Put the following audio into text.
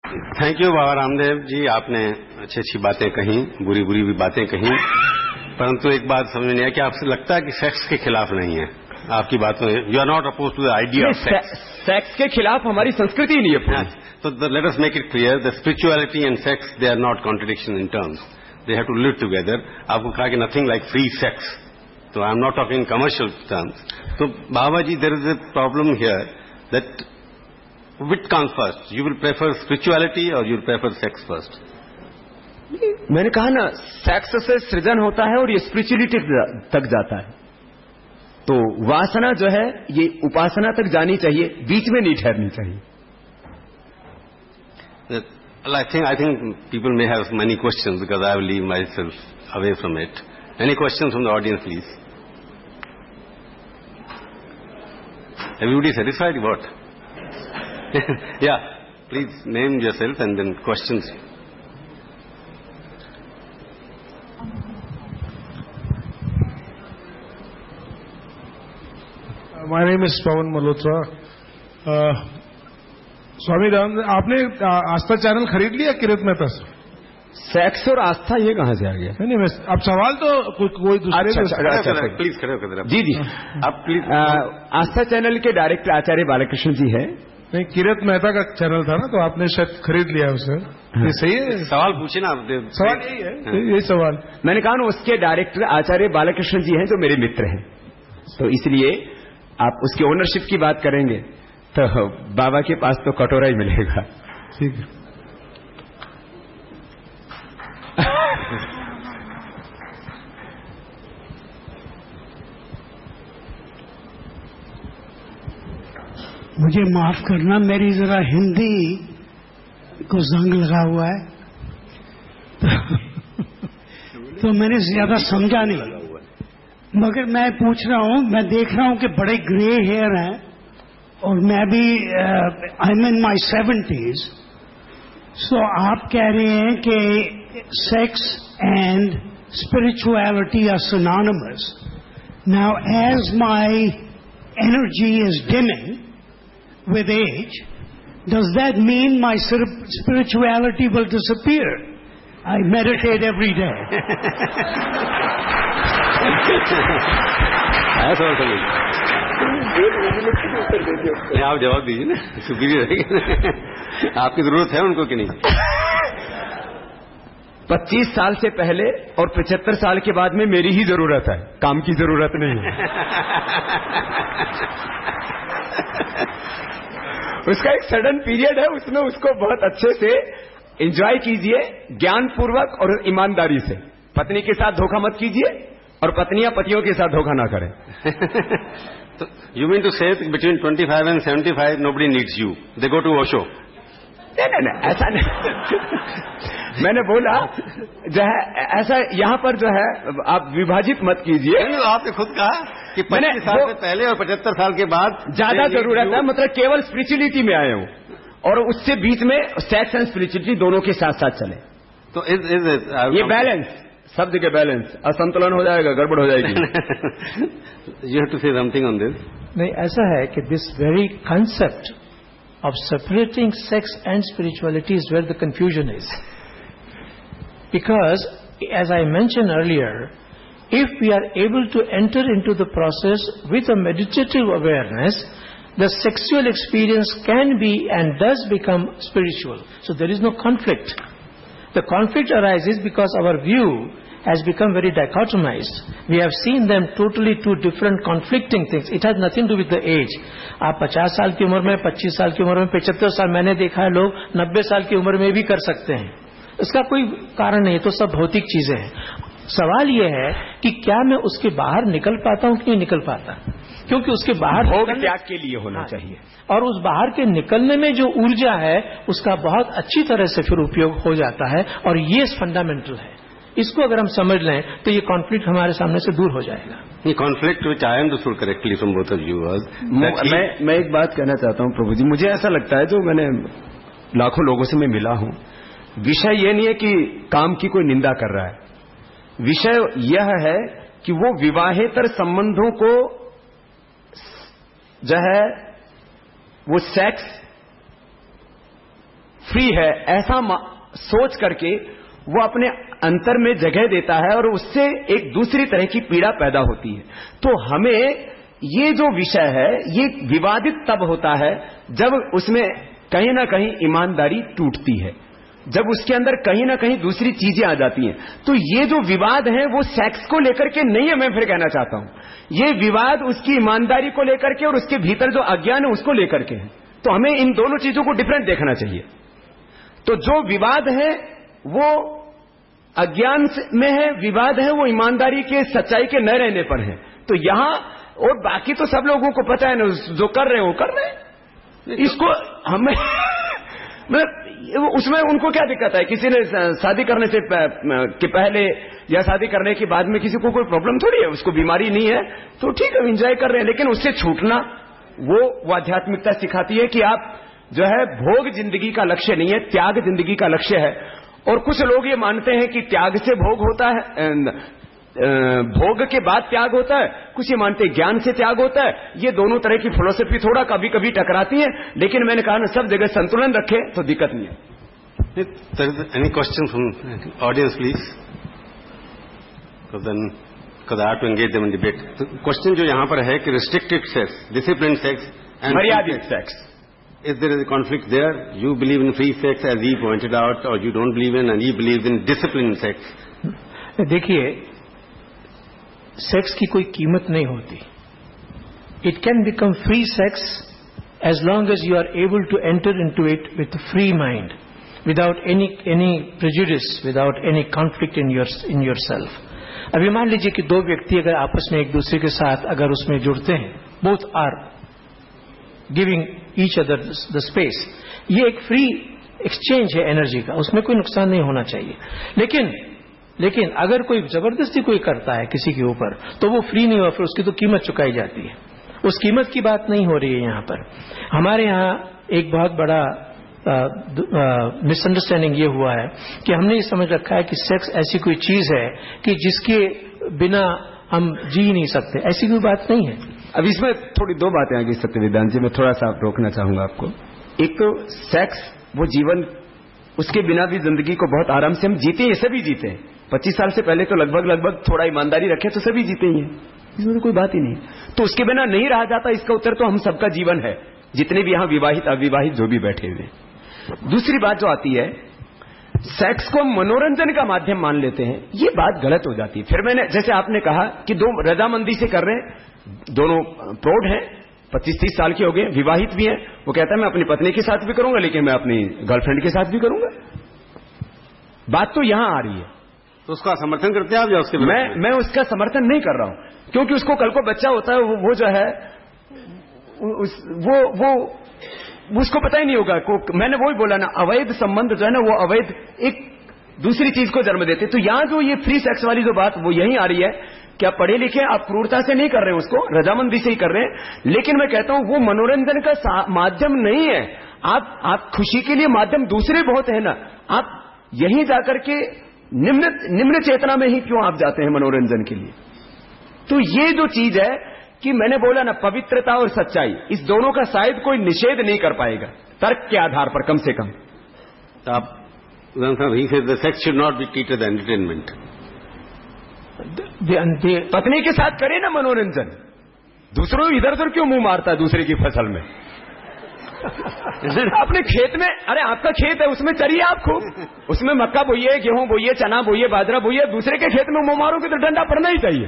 Thank you Baba Ramdev ji, आपने अच्छी अच्छी बातें कही, बुरी बुरी भी बातें कही, परंतु एक बात समझ नहीं आया कि आपसे लगता है कि सेक्स के खिलाफ नहीं है आपकी बातों में। You are not oppose to the idea of sex. Sex के खिलाफ हमारी संस्कृति ही नहीं है। तो let us make it clear, the spirituality and sex they are not contradiction in terms, they have to live together. आपको कहा कि नथिंग लाइक फ्री सेक्स, तो I am not talking commercial terms. तो Baba ji, there is a problem here that which comes first? You will prefer spirituality or you will prefer sex first? मैंने कहा ना, sex से सृजन होता है और ये स्पिरिचुअलिटी तक जाता है। तो वासना जो है ये उपासना तक जानी चाहिए, बीच में नहीं ठहरनी चाहिए। I think people may have many questions because I will leave myself away from it. Any questions from the audience, please? Everybody satisfied? What? Yeah, please name yourself and then questions. My name is Pawan Malhotra. स्वामी राम, आपने आस्था channel खरीद लिया किरत मेहता से? Sex और आस्था ये कहां से आ गया? नहीं, अब सवाल तो कोई दूसरे। प्लीज खड़े होकर जी आप प्लीज। आस्था चैनल के डायरेक्टर आचार्य बालकृष्ण जी है। नहीं, किरत मेहता का चैनल था ना, तो आपने शायद खरीद लिया उसे। ये सही है? सवाल पूछे ना आप। सवाल यही है, यही सवाल। मैंने कहा ना, उसके डायरेक्टर आचार्य बालकृष्ण जी हैं जो मेरे मित्र हैं, तो इसलिए आप उसकी ओनरशिप की बात करेंगे तो बाबा के पास तो कटोरा ही मिलेगा। ठीक है। मुझे माफ करना, मेरी जरा हिंदी को जंग लगा हुआ है तो मैंने ज्यादा समझा नहीं, मगर मैं पूछ रहा हूं, मैं देख रहा हूं कि बड़े ग्रे हेयर हैं और मैं भी I am in my 70s। सो आप कह रहे हैं कि sex and spirituality are synonymous. Now as my energy is dimming with age, does that mean my spirituality will disappear? I meditate every day. आप जवाब दीजिए ना, सुपीरियर है। आपकी जरूरत है उनको कि नहीं? 25 साल से पहले और 75 साल के बाद में मेरी ही जरूरत है, काम की जरूरत नहीं है। उसका एक सडन पीरियड है, उसमें उसको बहुत अच्छे से एंजॉय कीजिए, ज्ञानपूर्वक और ईमानदारी से। पत्नी के साथ धोखा मत कीजिए और पत्नियां पतियों के साथ धोखा ना करें। तो यू मीन टू से between 25 and 75 nobody needs you, they go to Osho? नहीं, ऐसा नहीं। मैंने बोला जो है ऐसा, यहाँ पर जो है आप विभाजित मत कीजिए। आपने खुद कहा कि 25 साल से पहले और 75 साल के बाद ज्यादा जरूरत है, मतलब केवल स्पिरिचुअलिटी में आए हूँ और उससे बीच में सेक्स एंड स्पिरिचुअलिटी दोनों के साथ साथ चले। तो ये बैलेंस, सब जगह बैलेंस, असंतुलन हो जाएगा, गड़बड़ हो जाएगी। You have to say something on this. नहीं, ऐसा है कि this very concept of separating sex and spirituality is where the confusion is. Because, as I mentioned earlier, if we are able to enter into the process with a meditative awareness, the sexual experience can be and does become spiritual. So there is no conflict. The conflict arises because our view has become very dichotomized. We have seen them totally two different conflicting things. It has nothing to do with the age. आप 50 साल की उम्र में, 25 साल की उम्र में, 75 साल, मैंने देखा है लोग 90 साल की उम्र में भी कर सकते हैं। इसका कोई कारण नहीं, तो सब भौतिक चीजें हैं। सवाल यह है कि क्या मैं उसके बाहर निकल पाता हूं कि नहीं निकल पाता, क्योंकि उसके बाहर भोग त्याग के लिए होना चाहिए और उस बाहर के निकलने में जो ऊर्जा है उसका बहुत अच्छी तरह से फिर उपयोग हो जाता है, और ये फंडामेंटल है। इसको अगर हम समझ लें तो ये कॉन्फ्लिक्ट हमारे सामने से दूर हो जाएगा। ये conflict which I understood correctly from both of you was, मैं एक बात कहना चाहता हूं प्रभु जी, मुझे ऐसा लगता है, जो मैंने लाखों लोगों से मैं मिला हूं, विषय ये नहीं है कि काम की कोई निंदा कर रहा है, विषय यह है कि वो विवाहेतर संबंधों को जो है वो सेक्स फ्री है, ऐसा सोच करके वो अपने अंतर में जगह देता है और उससे एक दूसरी तरह की पीड़ा पैदा होती है। तो हमें ये जो विषय है ये विवादित तब होता है जब उसमें कहीं ना कहीं ईमानदारी टूटती है, जब उसके अंदर कहीं ना कहीं दूसरी चीजें आ जाती हैं। तो ये जो विवाद है वो सेक्स को लेकर के नहीं है, मैं फिर कहना चाहता हूं ये विवाद उसकी ईमानदारी को लेकर के और उसके भीतर जो अज्ञान है उसको लेकर के है। तो हमें इन दोनों चीजों को डिफरेंट देखना चाहिए। तो जो विवाद है वो अज्ञान में है, विवाद है वो ईमानदारी के सच्चाई के न रहने पर है। तो यहां और बाकी तो सब लोगों को पता है ना, जो कर रहे हैं वो कर रहे हैं, इसको हमें मतलब उसमें उनको क्या दिक्कत है? किसी ने शादी करने से के पहले या शादी करने के बाद में किसी को कोई प्रॉब्लम थोड़ी है, उसको बीमारी नहीं है तो ठीक है एंजॉय कर रहे हैं। लेकिन उससे छूटना वो आध्यात्मिकता सिखाती है कि आप जो है भोग जिंदगी का लक्ष्य नहीं है, त्याग जिंदगी का लक्ष्य है। और कुछ लोग ये मानते हैं कि त्याग से भोग होता है, भोग के बाद त्याग होता है, कुछ ये मानते हैं ज्ञान से त्याग होता है। ये दोनों तरह की फिलोसफी थोड़ा कभी कभी टकराती है, लेकिन मैंने कहा ना सब जगह संतुलन रखे तो दिक्कत नहीं है। Any question from audience please? Because I have to engage them in debate. तो क्वेश्चन जो यहाँ पर है कि restricted sex, disciplined sex and मर्यादित sex, if there is a conflict there, you believe in free sex as he pointed out, or you don't believe in, and he believes in disciplined sex. देखिए, sex की कोई कीमत नहीं होती. It can become free sex as long as you are able to enter into it with a free mind, without any prejudice, without any conflict in yourself. अभी मान लीजिए कि दो व्यक्ति अगर आपस में एक दूसरे के साथ अगर उसमें जुड़ते हैं, both are giving each other the space, ये एक फ्री एक्सचेंज है एनर्जी का, उसमें कोई नुकसान नहीं होना चाहिए. लेकिन अगर कोई जबरदस्ती कोई करता है किसी के ऊपर तो वो फ्री नहीं हुआ, फिर उसकी तो कीमत चुकाई जाती है. उस कीमत की बात नहीं हो रही है यहाँ पर. हमारे यहाँ एक बहुत बड़ा मिसअंडरस्टैंडिंग ये हुआ है कि हमने ये समझ रखा है कि सेक्स ऐसी कोई चीज है कि जिसके बिना हम जी नहीं सकते. ऐसी कोई बात नहीं है. अब इसमें थोड़ी दो बातें आगे सत्यवेदांत जी, मैं थोड़ा सा रोकना चाहूंगा आपको. एक तो सेक्स वो जीवन, उसके बिना भी जिंदगी को बहुत आराम से हम जीते हैं, सभी जीते हैं. 25 साल से पहले तो लगभग थोड़ा ईमानदारी रखे तो सभी जीते ही हैं, इसमें तो कोई बात ही नहीं. तो उसके बिना नहीं रहा जाता, इसका उत्तर तो हम सबका जीवन है, जितने भी यहां विवाहित अविवाहित जो भी बैठे हुए. दूसरी बात जो आती है, सेक्स को मनोरंजन का माध्यम मान लेते हैं, ये बात गलत हो जाती है. फिर मैंने जैसे आपने कहा कि दो रजामंदी से कर रहे हैं, दोनों प्रौढ़ हैं, 25-30 साल के हो गए, विवाहित भी हैं. वो कहता है मैं अपनी पत्नी के साथ भी करूंगा लेकिन मैं अपनी गर्लफ्रेंड के साथ भी करूंगा. बात तो यहां आ रही है. तो उसका समर्थन करते हैं आप या उसके? मैं उसका समर्थन नहीं कर रहा हूं, क्योंकि उसको कल को बच्चा होता है, वो जो है वो उसको पता ही नहीं होगा. मैंने वही बोला ना, अवैध संबंध जो है ना वो अवैध एक दूसरी चीज को जन्म देते. तो यहां जो ये फ्री सेक्स वाली जो बात वो यही आ रही है कि आप पढ़े लिखे, आप क्रूरता से नहीं कर रहे हैं, उसको रजामंदी से ही कर रहे हैं. लेकिन मैं कहता हूं वो मनोरंजन का माध्यम नहीं है. आप खुशी के लिए माध्यम दूसरे बहुत है ना. आप यहीं जाकर के निम्न चेतना में ही क्यों आप जाते हैं मनोरंजन के लिए? तो ये जो चीज है कि मैंने बोला ना, पवित्रता और सच्चाई, इस दोनों का शायद कोई निषेध नहीं कर पाएगा तर्क के आधार पर, कम से कम. तो आप he says the sex should not be treated as entertainment. पत्नी के साथ करे ना मनोरंजन, दूसरों इधर उधर क्यों मुंह मारता है दूसरे की फसल में? अपने खेत में, अरे आपका खेत है उसमें चलिए, आप खूब उसमें मक्का बोइए, गेहूं बोइए, चना बोइए, बाजरा बोइए. दूसरे के खेत में मुंह मारोगे तो डंडा पड़ना ही चाहिए.